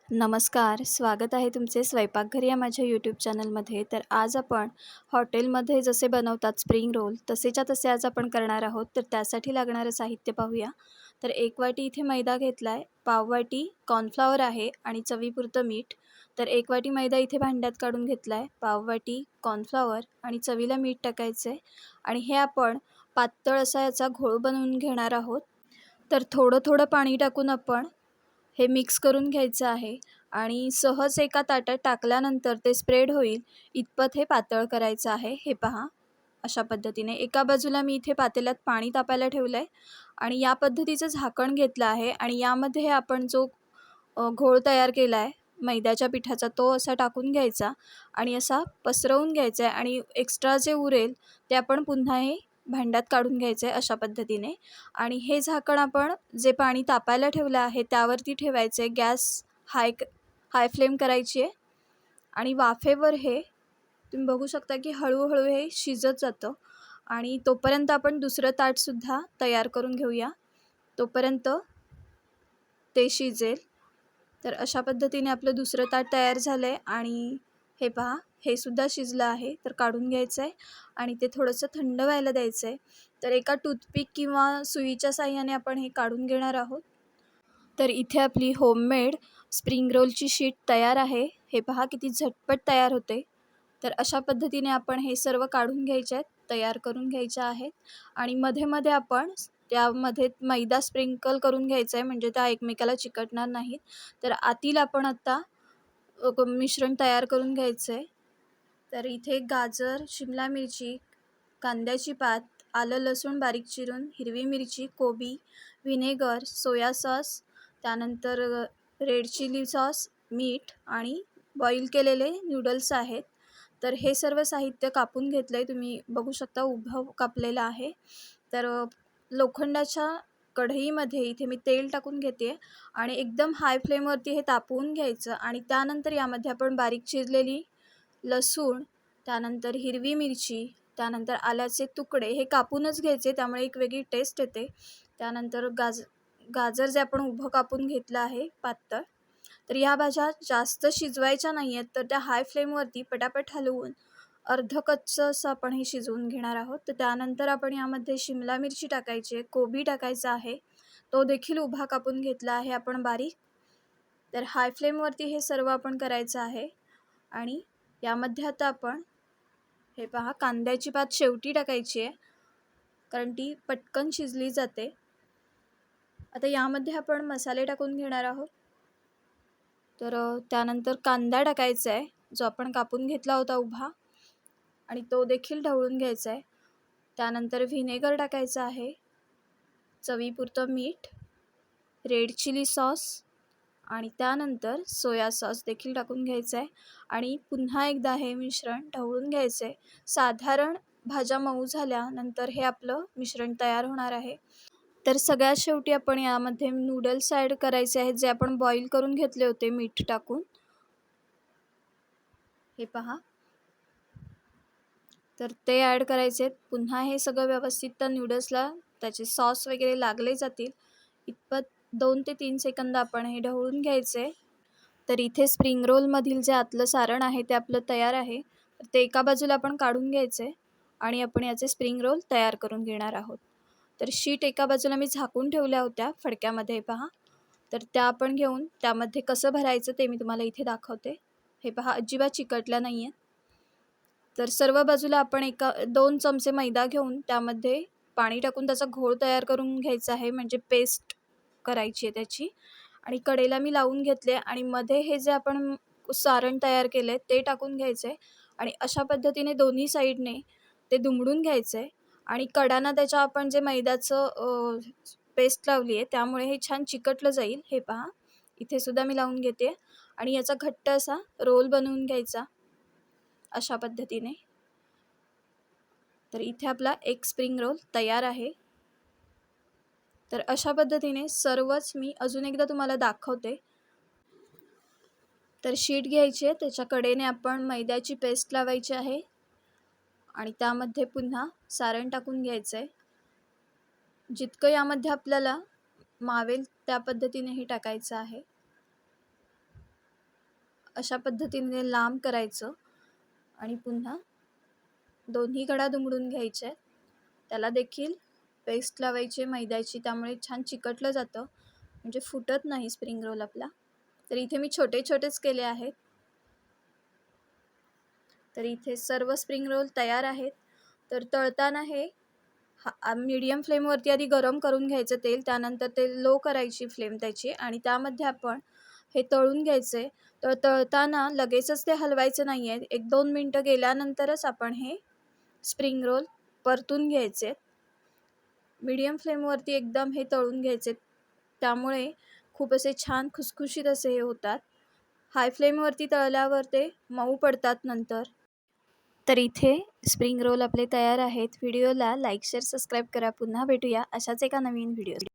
नमस्कार, स्वागत आहे तुमचे स्वयंपाकघर या माझ्या यूट्यूब चॅनलमध्ये. तर आज आपण हॉटेलमध्ये जसे बनवतात स्प्रिंग रोल तसेच्या तसे आज आपण करणार आहोत. तर त्यासाठी लागणारं साहित्य पाहूया. तर 1 वाटी इथे मैदा घेतला आहे, पाव वाटी कॉर्नफ्लॉवर आहे आणि चवीपुरतं मीठ. तर 1 वाटी मैदा इथे भांड्यात काढून घेतला आहे, पाव वाटी कॉर्नफ्लॉवर आणि चवीला मीठ टाकायचं आहे आणि हे आपण पातळ असा याचा घोळ बनवून घेणार आहोत. तर थोडं थोडं पाणी टाकून आपण हे मिक्स करून घ्यायचं आहे आणि सहज एका ताटात टाकल्यानंतर ते स्प्रेड होईल इतपत हे पातळ करायचं आहे. हे पहा, अशा पद्धतीने एका बाजूला मी इथे पातेल्यात पाणी तापायला ठेवलं आहे आणि या पद्धतीचं झाकण घेतलं आहे आणि यामध्ये आपण जो घोळ तयार केला आहे मैद्याच्या पिठाचा तो असा टाकून घ्यायचा आणि असा पसरवून घ्यायचा आहे आणि एक्स्ट्रा जे उरेल ते आपण पुन्हा हे भांड्यात काढून घ्यायचं आहे अशा पद्धतीने. आणि हे झाकण आपण जे पाणी तापायला ठेवलं आहे त्यावरती ठेवायचं आहे. गॅस हाय फ्लेम करायची आहे आणि वाफेवर हे तुम्ही बघू शकता की हळूहळू हे शिजत जातं आणि तोपर्यंत आपण दुसरं ताटसुद्धा तयार करून घेऊया, तोपर्यंत ते शिजेल. तर अशा पद्धतीने आपलं दुसरं ताट तयार झालं आहे आणि हे पहा, हे सुद्धा शिजलं आहे. तर काढून घ्यायचं आहे आणि ते थोडंसं थंड व्हायला द्यायचं आहे. तर एका टूथपिक किंवा सुईच्या साहाय्याने आपण हे काढून घेणार आहोत. तर इथे आपली होममेड स्प्रिंग रोलची शीट तयार आहे. हे पहा किती झटपट तयार होते. तर अशा पद्धतीने आपण हे सर्व काढून घ्यायचे आहेत, तयार करून घ्यायचे आहेत आणि मध्ये मध्ये आपण त्यामध्ये मैदा स्प्रिंकल करून घ्यायचा आहे म्हणजे त्या एकमेकाला चिकटणार नाहीत. तर आतील आपण आता मिश्रण तयार करून घ्यायचं आहे. तर इथे गाजर, शिमला मिरची, कांद्याची पात, आलं लसूण बारीक चिरून, हिरवी मिरची, कोबी, व्हिनेगर, सोया सॉस, त्यानंतर रेड चिली सॉस, मीठ आणि बॉईल केलेले नूडल्स आहेत. तर हे सर्व साहित्य कापून घेतलं आहे, तुम्ही बघू शकता उभं कापलेलं आहे. तर लोखंडाच्या कढईमध्ये इथे मी तेल टाकून घेते आणि एकदम हाय फ्लेमवरती हे तापवून घ्यायचं आणि त्यानंतर यामध्ये आपण बारीक चिरलेली लसूण, त्यानंतर हिरवी मिरची, त्यानंतर आल्याचे तुकडे हे कापूनच घ्यायचे, त्यामुळे एक वेगळी टेस्ट येते. त्यानंतर गाजर जे आपण उभं कापून घेतलं आहे पातळ. तर ह्या भाज्या जास्त शिजवायच्या नाही आहेत, तर त्या हाय फ्लेमवरती पटापट हलवून अर्धं कच्चं असं आपण हे शिजवून घेणार आहोत. तर त्यानंतर आपण यामध्ये शिमला मिरची टाकायची आहे, कोबी टाकायचा आहे, तो देखील उभा कापून घेतला आहे आपण बारीक. तर हाय फ्लेमवरती हे सर्व आपण करायचं आहे आणि यामध्ये आता आपण हे पहा कांद्याची पात शेवटी टाकायची आहे कारण ती पटकन शिजली जाते. आता यामध्ये आपण मसाले टाकून घेणार आहोत. तर त्यानंतर कांदा टाकायचा आहे जो आपण कापून घेतला होता उभा आणि तो देखील ढवळून घ्यायचा आहे. त्यानंतर व्हिनेगर टाकायचं आहे, चवीपुरतं मीठ, रेड चिली सॉस आणि त्यानंतर सोया सॉस देखील टाकून घ्यायचं आहे आणि पुन्हा एकदा हे मिश्रण ढवळून घ्यायचं आहे. साधारण भाज्या मऊ झाल्यानंतर हे आपलं मिश्रण तयार होणार आहे. तर सगळ्यात शेवटी आपण यामध्ये नूडल्स ॲड करायचे आहेत जे आपण बॉईल करून घेतले होते मीठ टाकून. हे पहा, तर ते ॲड करायचे आहेत. पुन्हा हे सगळं व्यवस्थित त्या नूडल्सला त्याचे सॉस वगैरे लागले जातील इतपत 2 ते 3 सेकंद आपण हे ढवळून घ्यायचे. तर इथे स्प्रिंग रोलमधील जे आतलं सारण आहे ते आपलं तयार आहे. तर ते एका बाजूला आपण काढून घ्यायचं आहे आणि आपण याचे स्प्रिंग रोल तयार करून घेणार आहोत. तर शीट एका बाजूला मी झाकून ठेवल्या होत्या फडक्यामध्ये पहा. तर त्या आपण घेऊन त्यामध्ये कसं भरायचं ते मी तुम्हाला इथे दाखवते. हे पहा, अजिबात चिकटल्या नाही आहेत. तर सर्व बाजूला आपण 2 चमचे मैदा घेऊन त्यामध्ये पाणी टाकून त्याचा घोळ तयार करून घ्यायचा आहे म्हणजे पेस्ट करायची आहे त्याची. आणि कढईला मी लावून घेतले आणि मध्ये हे जे आपण सारण तयार केलं आहे ते टाकून घ्यायचं आहे आणि अशा पद्धतीने दोन्ही साईडने ते दुमडून घ्यायचं आहे आणि कडांना त्याच्या आपण जे मैद्याचं पेस्ट लावली आहे त्यामुळे हे छान चिकटलं जाईल. हे पहा, इथे सुद्धा मी लावून घेते आणि याचा घट्ट असा रोल बनवून घ्यायचा अशा पद्धतीने. तर इथे आपला एक स्प्रिंग रोल तयार आहे. तर अशा पद्धतीने सर्वच मी अजून एकदा तुम्हाला दाखवते. तर शीट घ्यायची आहे, त्याच्या कडेने आपण मैद्याची पेस्ट लावायची आहे आणि त्यामध्ये पुन्हा सारण टाकून घ्यायचं आहे. जितकं यामध्ये आपल्याला मावेल त्या पद्धतीने हे टाकायचं आहे. अशा पद्धतीने लांब करायचं आणि पुन्हा दोन्ही कडा दुमडून घ्यायचे. त्याला देखील पेस्ट लावायची मैद्याची, त्यामुळे छान चिकटलं जातं, म्हणजे फुटत नाही स्प्रिंग रोल आपला. तर इथे मी छोटे छोटेच केले आहेत. तर इथे सर्व स्प्रिंग रोल तयार आहेत. तर तळताना हे मीडियम फ्लेमवरती आधी गरम करून घ्यायचं तेल, त्यानंतर ते लो करायची फ्लेम त्याची आणि त्यामध्ये आपण हे तळून घ्यायचे. तर तळताना लगेचच ते हलवायचं नाही आहे. 1-2 मिनटं गेल्यानंतरच आपण हे स्प्रिंग रोल परतून घ्यायचे. मीडियम फ्लेमवरती एकदम हे तळून घ्यायचे, त्यामुळे खूप असे छान खुसखुशीत असे हे होतात. हाय फ्लेमवरती तळल्यावर ते मऊ पडतात नंतर. तर इथे स्प्रिंग रोल आपले तयार आहेत. व्हिडिओला लाईक, शेअर, सबस्क्राईब करा. पुन्हा भेटूया अशाच एका नवीन व्हिडिओ.